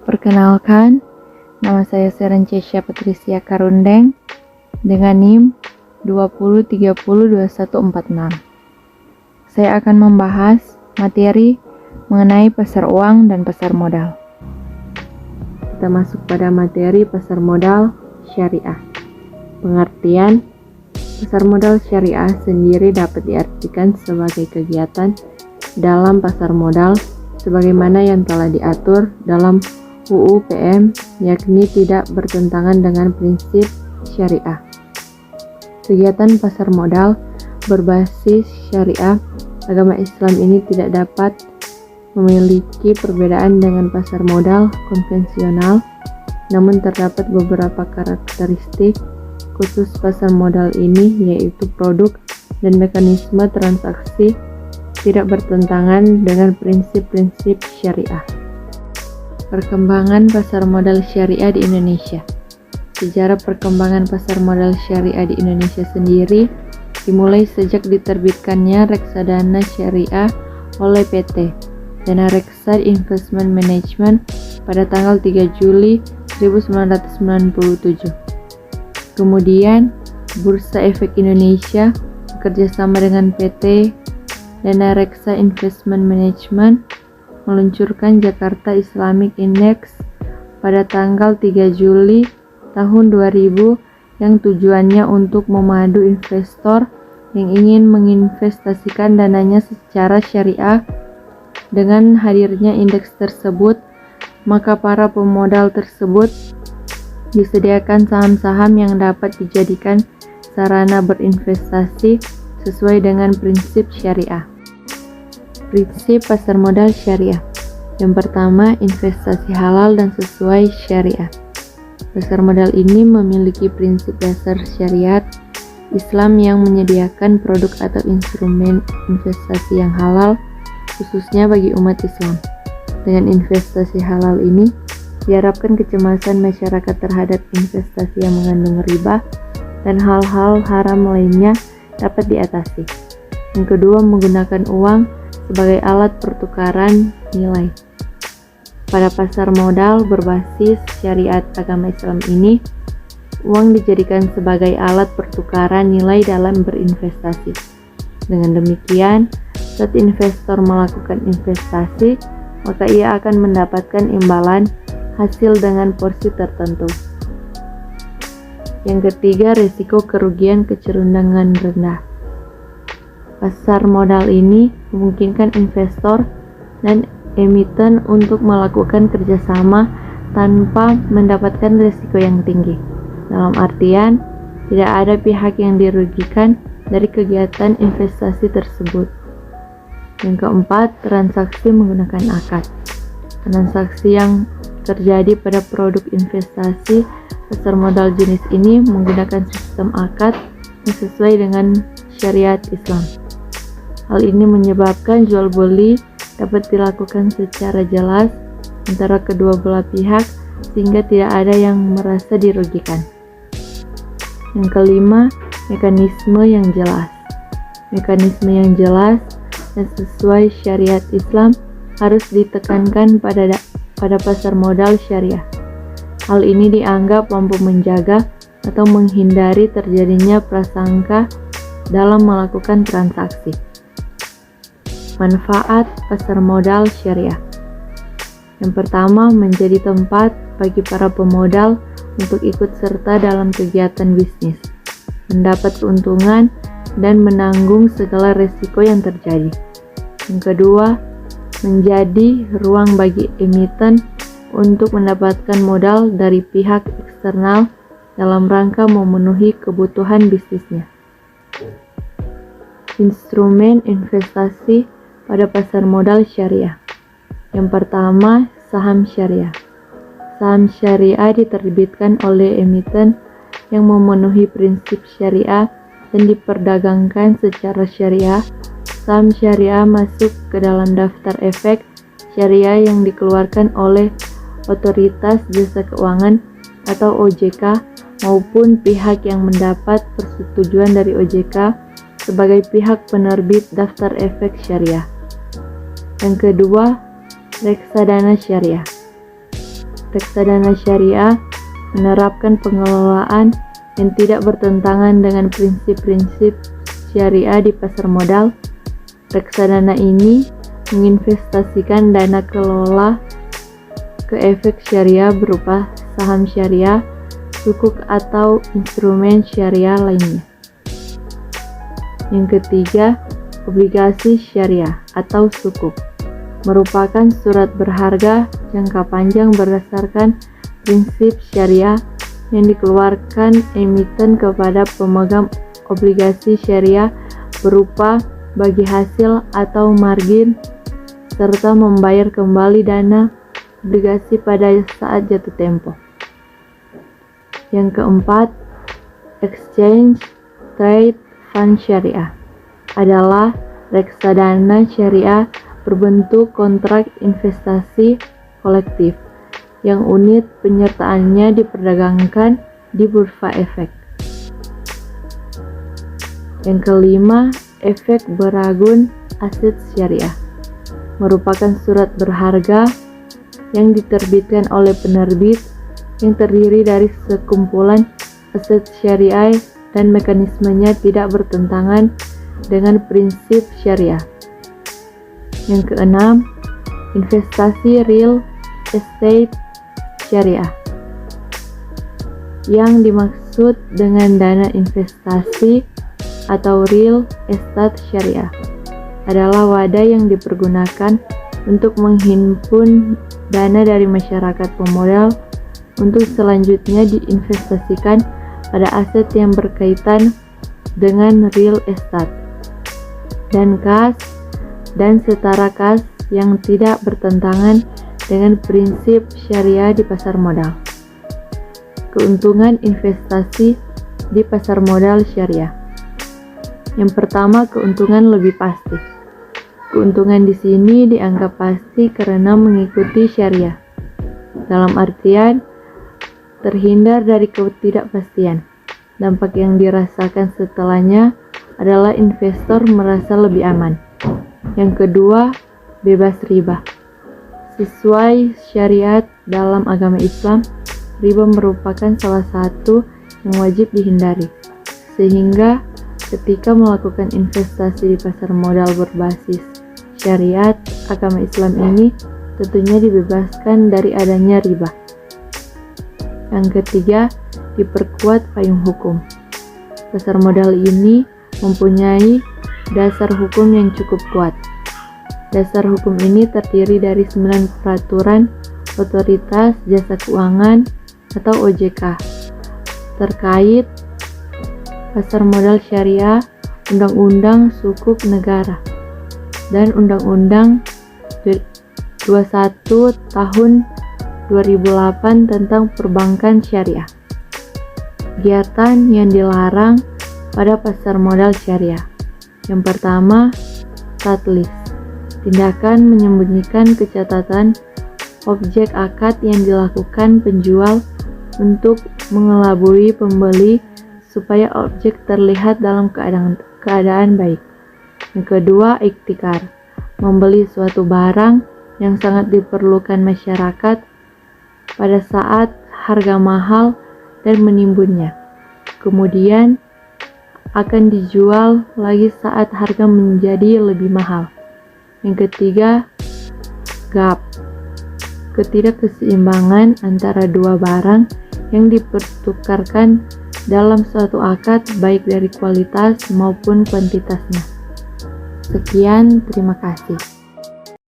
Perkenalkan, nama saya Serencesya Patricia Karundeng dengan NIM 20302146. Saya akan membahas materi mengenai pasar uang dan pasar modal. Kita masuk pada materi pasar modal syariah. Pengertian, pasar modal syariah sendiri dapat diartikan sebagai kegiatan dalam pasar modal sebagaimana yang telah diatur dalam UU PM, yakni tidak bertentangan dengan prinsip syariah. Kegiatan pasar modal berbasis syariah agama Islam ini tidak dapat memiliki perbedaan dengan pasar modal konvensional, namun terdapat beberapa karakteristik khusus pasar modal ini, yaitu produk dan mekanisme transaksi tidak bertentangan dengan prinsip-prinsip syariah. Perkembangan pasar modal syariah di Indonesia. Sejarah perkembangan pasar modal syariah di Indonesia sendiri dimulai sejak diterbitkannya reksadana syariah oleh PT Dana Reksa Investment Management pada tanggal 3 Juli 1997. Kemudian, Bursa Efek Indonesia bekerjasama dengan PT Dana Reksa Investment Management meluncurkan Jakarta Islamic Index pada tanggal 3 Juli tahun 2000 yang tujuannya untuk memadu investor yang ingin menginvestasikan dananya secara syariah. Dengan hadirnya indeks tersebut, maka para pemodal tersebut disediakan saham-saham yang dapat dijadikan sarana berinvestasi sesuai dengan prinsip syariah. Prinsip pasar modal syariah. Yang pertama, investasi halal dan sesuai syariah. Pasar modal ini memiliki prinsip dasar syariat Islam yang menyediakan produk atau instrumen investasi yang halal khususnya bagi umat Islam. Dengan investasi halal ini, diharapkan kecemasan masyarakat terhadap investasi yang mengandung riba dan hal-hal haram lainnya dapat diatasi. Yang kedua, menggunakan uang sebagai alat pertukaran nilai. Pada pasar modal berbasis syariat agama Islam ini, uang dijadikan sebagai alat pertukaran nilai dalam berinvestasi. Dengan demikian, saat investor melakukan investasi, maka ia akan mendapatkan imbalan hasil dengan porsi tertentu. Yang ketiga, risiko kerugian kecenderungan rendah. Pasar modal ini memungkinkan investor dan emiten untuk melakukan kerjasama tanpa mendapatkan risiko yang tinggi. Dalam artian, tidak ada pihak yang dirugikan dari kegiatan investasi tersebut. Yang keempat, transaksi menggunakan akad. Transaksi yang terjadi pada produk investasi pasar modal jenis ini menggunakan sistem akad yang sesuai dengan syariat Islam. Hal ini menyebabkan jual beli dapat dilakukan secara jelas antara kedua belah pihak sehingga tidak ada yang merasa dirugikan. Yang kelima, mekanisme yang jelas. Mekanisme yang jelas dan sesuai syariat Islam harus ditekankan pada pasar modal syariah. Hal ini dianggap mampu menjaga atau menghindari terjadinya prasangka dalam melakukan transaksi. Manfaat pasar modal syariah. Yang pertama, menjadi tempat bagi para pemodal untuk ikut serta dalam kegiatan bisnis, mendapat keuntungan dan menanggung segala risiko yang terjadi. Yang kedua, menjadi ruang bagi emiten untuk mendapatkan modal dari pihak eksternal dalam rangka memenuhi kebutuhan bisnisnya. Instrumen investasi pada pasar modal syariah. Yang pertama, saham syariah. Saham syariah diterbitkan oleh emiten yang memenuhi prinsip syariah dan diperdagangkan secara syariah. Saham syariah masuk ke dalam daftar efek syariah yang dikeluarkan oleh Otoritas Jasa Keuangan atau OJK maupun pihak yang mendapat persetujuan dari OJK sebagai pihak penerbit daftar efek syariah. Yang kedua, reksadana syariah. reksadana syariah menerapkan pengelolaan yang tidak bertentangan dengan prinsip-prinsip syariah di pasar modal. Reksadana ini menginvestasikan dana kelola ke efek syariah berupa saham syariah, sukuk atau instrumen syariah lainnya. Yang ketiga, obligasi syariah atau sukuk merupakan surat berharga jangka panjang berdasarkan prinsip syariah yang dikeluarkan emiten kepada pemegang obligasi syariah berupa bagi hasil atau margin serta membayar kembali dana obligasi pada saat jatuh tempo. Yang keempat, exchange trade fund syariah adalah reksadana syariah berbentuk kontrak investasi kolektif yang unit penyertaannya diperdagangkan di bursa efek. Yang kelima, efek beragun aset syariah merupakan surat berharga yang diterbitkan oleh penerbit yang terdiri dari sekumpulan aset syariah dan mekanismenya tidak bertentangan dengan prinsip syariah. Yang keenam, investasi real estate syariah. Yang dimaksud dengan dana investasi atau real estate syariah adalah wadah yang dipergunakan untuk menghimpun dana dari masyarakat pemodal untuk selanjutnya diinvestasikan pada aset yang berkaitan dengan real estate dan kas dan setara kas yang tidak bertentangan dengan prinsip syariah di pasar modal. Keuntungan investasi di pasar modal syariah. Yang pertama, keuntungan lebih pasti. Keuntungan di sini dianggap pasti karena mengikuti syariah. Dalam artian terhindar dari ketidakpastian. Dampak yang dirasakan setelahnya adalah investor merasa lebih aman. Yang kedua, bebas riba. Sesuai syariat dalam agama Islam, riba merupakan salah satu yang wajib dihindari. Sehingga ketika melakukan investasi di pasar modal berbasis syariat agama Islam ini tentunya dibebaskan dari adanya riba. Yang ketiga, diperkuat payung hukum. Pasar modal ini mempunyai dasar hukum yang cukup kuat. Dasar hukum ini terdiri dari 9 peraturan Otoritas Jasa Keuangan atau OJK terkait pasar modal syariah, Undang-Undang Sukuk Negara, dan Undang-Undang 21 tahun 2008 tentang perbankan syariah. Kegiatan yang dilarang pada pasar modal syariah. Yang pertama, tadlis. Tindakan menyembunyikan kecatatan objek akad yang dilakukan penjual untuk mengelabui pembeli supaya objek terlihat dalam keadaan baik. Yang kedua, iktikar. Membeli suatu barang yang sangat diperlukan masyarakat pada saat harga mahal dan menimbunnya. Kemudian akan dijual lagi saat harga menjadi lebih mahal. Yang ketiga, gap. Ketidakseimbangan antara dua barang yang dipertukarkan dalam suatu akad baik dari kualitas maupun kuantitasnya. Sekian, terima kasih.